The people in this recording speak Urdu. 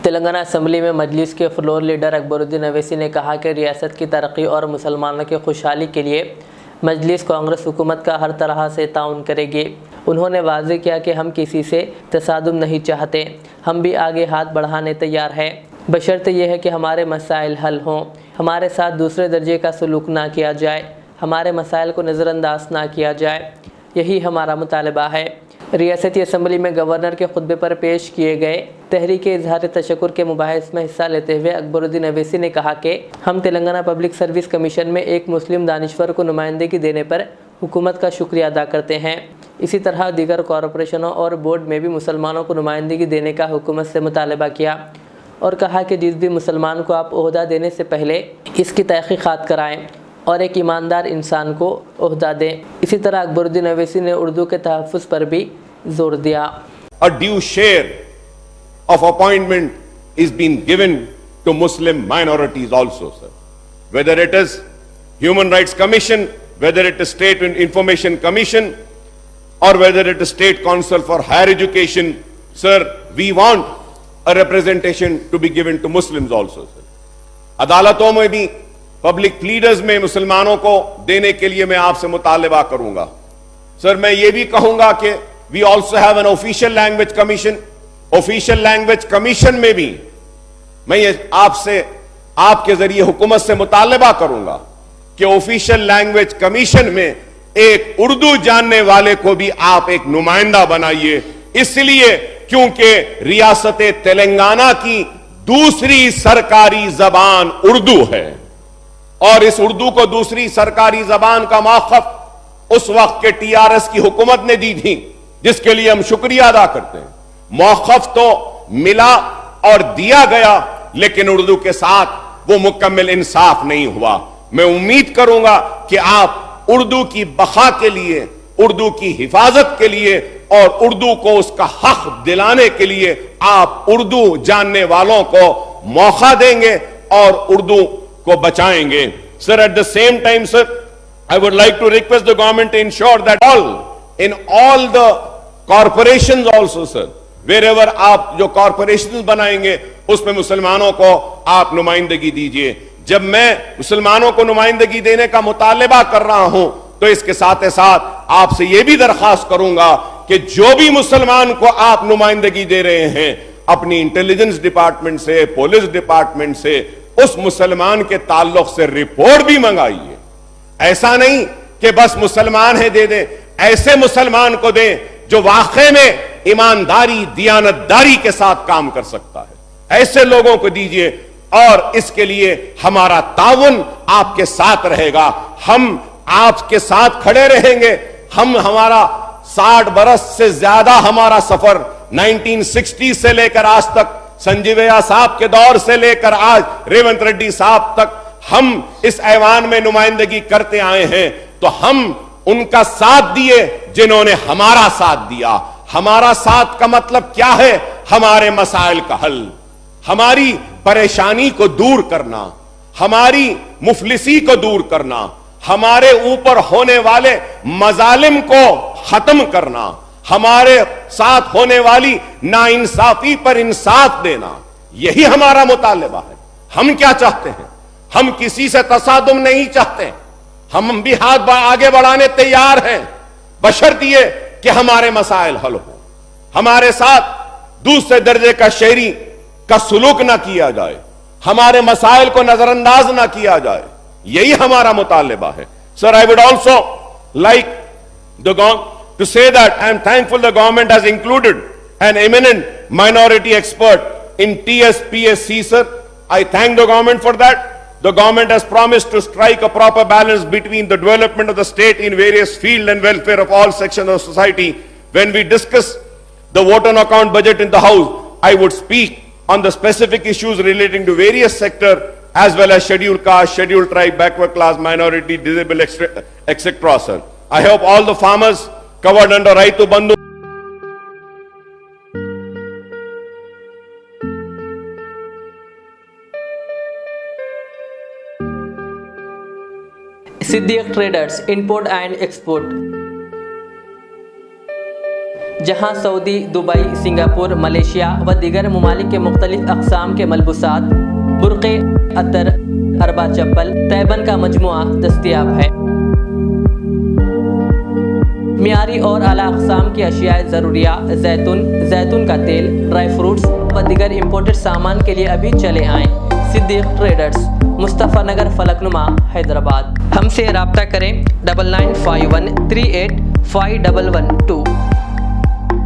تلنگانہ اسمبلی میں مجلس کے فلور لیڈر اکبر الدین اویسی نے کہا کہ ریاست کی ترقی اور مسلمانوں کی خوشحالی کے لیے مجلس کانگریس حکومت کا ہر طرح سے تعاون کرے گی۔ انہوں نے واضح کیا کہ ہم کسی سے تصادم نہیں چاہتے، ہم بھی آگے ہاتھ بڑھانے تیار ہیں، بشرط یہ ہے کہ ہمارے مسائل حل ہوں، ہمارے ساتھ دوسرے درجے کا سلوک نہ کیا جائے، ہمارے مسائل کو نظر انداز نہ کیا جائے، یہی ہمارا مطالبہ ہے۔ ریاستی اسمبلی میں گورنر کے خطبے پر پیش کیے گئے تحریک اظہار تشکر کے مباحث میں حصہ لیتے ہوئے اکبر الدین اویسی نے کہا کہ ہم تلنگانہ پبلک سروس کمیشن میں ایک مسلم دانشور کو نمائندگی دینے پر حکومت کا شکریہ ادا کرتے ہیں۔ اسی طرح دیگر کارپوریشنوں اور بورڈ میں بھی مسلمانوں کو نمائندگی دینے کا حکومت سے مطالبہ کیا اور کہا کہ جس بھی مسلمان کو آپ عہدہ دینے سے پہلے اس کی تحقیقات کرائیں اور ایک ایماندار انسان کو عہدہ دیں۔ اسی طرح اکبر الدین اویسی نے اردو کے تحفظ پر بھی زور دیا۔ A due share of appointment is being given to Muslim minorities also, sir. Whether it is Human Rights Commission, whether it is State Information Commission, or whether it is State Council for Higher Education, sir, we want a representation to be given to Muslims also, sir. عدالتوں میں بھی پبلک لیڈرز میں مسلمانوں کو دینے کے لیے میں آپ سے مطالبہ کروں گا۔ سر میں یہ بھی کہوں گا کہ we also have an official language commission. Official language commission میں بھی میں یہ آپ سے آپ کے ذریعے حکومت سے مطالبہ کروں گا کہ official language commission میں ایک اردو جاننے والے کو بھی آپ ایک نمائندہ بنائیے، اس لیے کیونکہ ریاست تلنگانہ کی دوسری سرکاری زبان اردو ہے، اور اس اردو کو دوسری سرکاری زبان کا موقف اس وقت کے ٹی آر ایس کی حکومت نے دی تھی، جس کے لیے ہم شکریہ ادا کرتے ہیں۔ موقف تو ملا اور دیا گیا، لیکن اردو کے ساتھ وہ مکمل انصاف نہیں ہوا۔ میں امید کروں گا کہ آپ اردو کی بقا کے لیے، اردو کی حفاظت کے لیے اور اردو کو اس کا حق دلانے کے لیے آپ اردو جاننے والوں کو موقع دیں گے اور اردو کو بچائیں گے۔ Sir, at the same time, sir, I would like to request the government to ensure that in all the corporations also, sir, wherever آپ جو corporations بنائیں گے اس میں مسلمانوں کو آپ نمائندگی دیجئے۔ جب میں مسلمانوں کو نمائندگی دینے کا مطالبہ کر رہا ہوں تو اس کے ساتھ ساتھ آپ سے یہ بھی درخواست کروں گا کہ جو بھی مسلمان کو آپ نمائندگی دے رہے ہیں اپنی انٹیلیجنس ڈپارٹمنٹ سے، پولیس ڈپارٹمنٹ سے اس مسلمان کے تعلق سے رپورٹ بھی منگائیے۔ ایسا نہیں کہ بس مسلمان ہے دے دیں، ایسے مسلمان کو دیں جو واقعے میں ایمانداری، دیانتداری کے ساتھ کام کر سکتا ہے، ایسے لوگوں کو دیجئے، اور اس کے لیے ہمارا تعاون آپ کے ساتھ رہے گا، ہم آپ کے ساتھ کھڑے رہیں گے۔ ہمارا 60 برس سے زیادہ ہمارا سفر 1960 سے لے کر آج تک، سنجیویا صاحب کے دور سے لے کر آج ریونت ریڈی صاحب تک ہم اس ایوان میں نمائندگی کرتے آئے ہیں، تو ہم ان کا ساتھ دیے جنہوں نے ہمارا ساتھ دیا۔ ہمارا ساتھ کا مطلب کیا ہے؟ ہمارے مسائل کا حل، ہماری پریشانی کو دور کرنا، ہماری مفلسی کو دور کرنا، ہمارے اوپر ہونے والے مظالم کو ختم کرنا، ہمارے ساتھ ہونے والی ناانصافی پر انصاف دینا، یہی ہمارا مطالبہ ہے۔ ہم کیا چاہتے ہیں؟ ہم کسی سے تصادم نہیں چاہتے، ہم بھی ہاتھ آگے بڑھانے تیار ہیں، بشرط یہ کہ ہمارے مسائل حل ہوں، ہمارے ساتھ دوسرے درجے کا شہری کا سلوک نہ کیا جائے، ہمارے مسائل کو نظر انداز نہ کیا جائے، یہی ہمارا مطالبہ ہے۔ Sir, I would also like to say that I am thankful the government has included an eminent minority expert in TSPSC, sir. I thank the government for that. The government has promised to strike a proper balance between the development of the state in various fields and welfare of all sections of society. When we discuss the vote on account budget in the House, I would speak on the specific issues relating to various sectors as well as scheduled caste, scheduled tribe, backward class, minority, disabled, etc. Sir, I hope all the farmers covered under Raitu Bandhu Siddiq Traders, Import and Export. جہاں سعودی، دبئی، سنگاپور، ملیشیا و دیگر ممالک کے مختلف اقسام کے ملبوسات، برقعے، عطر، اربا چپل، تیبن کا مجموعہ دستیاب ہے۔ معیاری اور اعلیٰ اقسام کی اشیاء ضروریہ، زیتون کا تیل، ڈرائی فروٹس و دیگر امپورٹڈ سامان کے لیے ابھی چلے آئیں۔ صدیق ٹریڈرز، مصطفیٰ نگر، فلک نما، حیدرآباد۔ ہم سے رابطہ کریں 9951385112۔